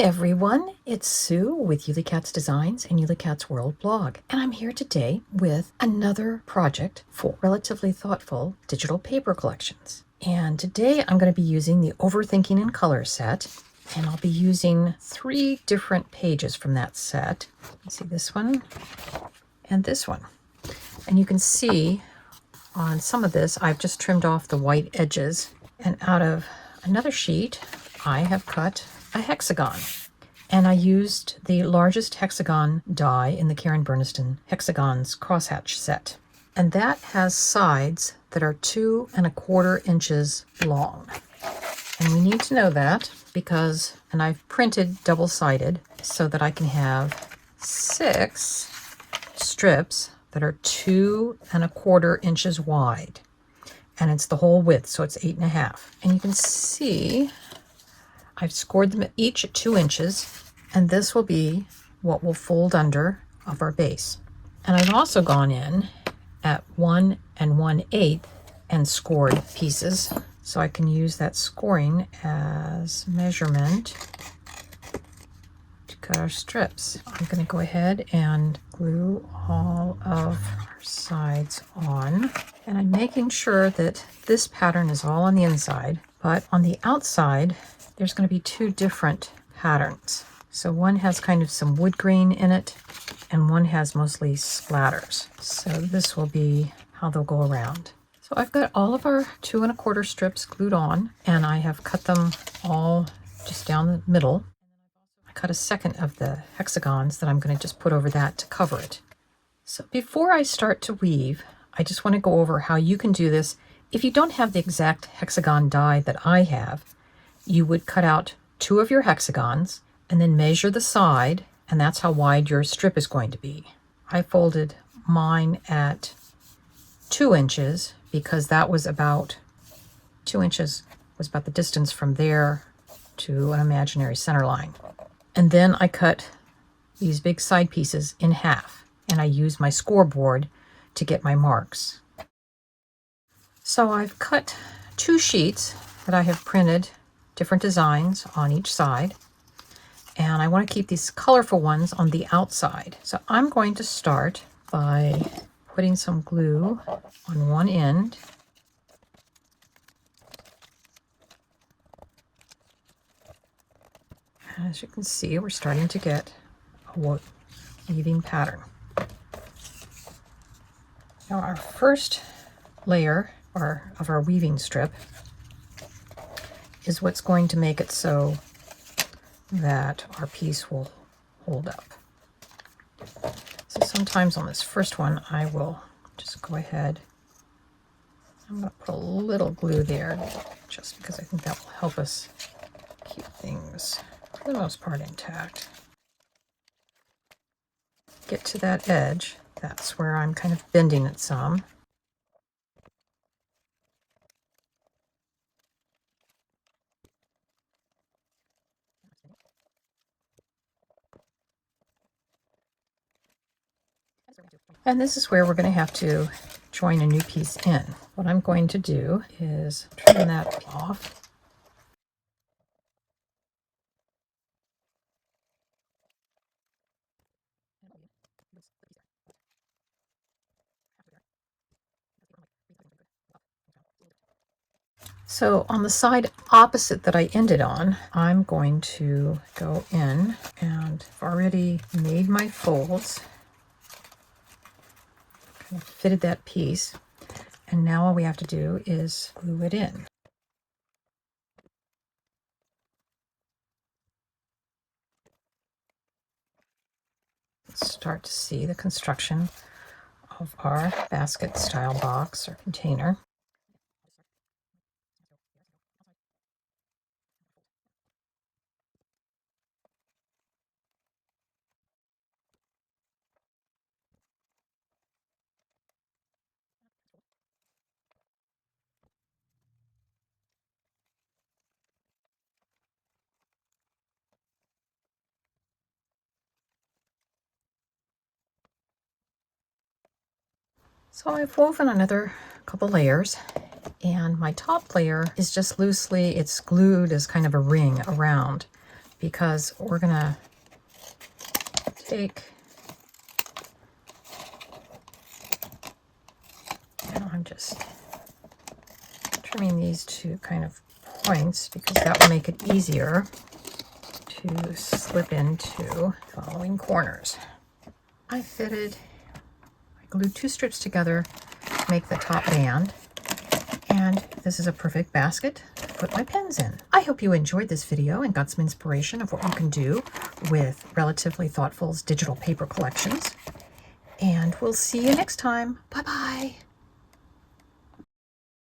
everyone, it's Sue with Yuli Cat's Designs and Yuli Cat's World blog, and I'm here today with another project for relatively thoughtful digital paper collections. And today I'm going to be using the Overthinking in Color set, and I'll be using 3 different pages from that set. Let's see, this one and this one. And you can see on some of this I've just trimmed off the white edges, and out of another sheet I have cut a hexagon, and I used the largest hexagon die in the Karen Berniston Hexagons crosshatch set, and that has sides that are 2 1/4 inches long. And we need to know that because, and I've printed double-sided so that I can have 6 strips that are 2 1/4 inches wide, and it's the whole width, so it's 8 1/2. And you can see I've scored them each at 2 inches, and this will be what will fold under of our base. And I've also gone in at 1 1/8 and scored pieces, so I can use that scoring as measurement to cut our strips. I'm going to go ahead and glue all of our sides on, and I'm making sure that this pattern is all on the inside, but on the outside there's going to be 2 different patterns. So one has kind of some wood grain in it, and one has mostly splatters. So this will be how they'll go around. So I've got all of our 2 1/4 strips glued on, and I have cut them all just down the middle. I cut a second of the hexagons that I'm going to just put over that to cover it. So before I start to weave, I just want to go over how you can do this. If you don't have the exact hexagon die that I have, you would cut out 2 of your hexagons and then measure the side, and that's how wide your strip is going to be. I folded mine at 2 inches because that was about 2 inches was about the distance from there to an imaginary center line. And then I cut these big side pieces in half, and I used my scoreboard to get my marks. So I've cut 2 sheets that I have printed different designs on each side, and I want to keep these colorful ones on the outside. So I'm going to start by putting some glue on one end, and as you can see, we're starting to get a weaving pattern. Now our first layer of our weaving strip is what's going to make it so that our piece will hold up. So sometimes on this first one, I will just go ahead. I'm going to put a little glue there just because I think that will help us keep things, for the most part, intact. Get to that edge. That's where I'm kind of bending it some. And this is where we're going to have to join a new piece in. What I'm going to do is trim that off. So on the side opposite that I ended on, I'm going to go in, and I've already made my folds. Kind of fitted that piece, and now all we have to do is glue it in. Let's start to see the construction of our basket style box or container. So I've woven another couple layers, and my top layer is just loosely, it's glued as kind of a ring around because we're gonna take, and I'm just trimming these two kind of points because that will make it easier to slip into following corners. I glued 2 strips together to make the top band, and this is a perfect basket to put my pens in. I hope you enjoyed this video and got some inspiration of what you can do with Relatively Thoughtful's digital paper collections. And we'll see you next time. Bye-bye.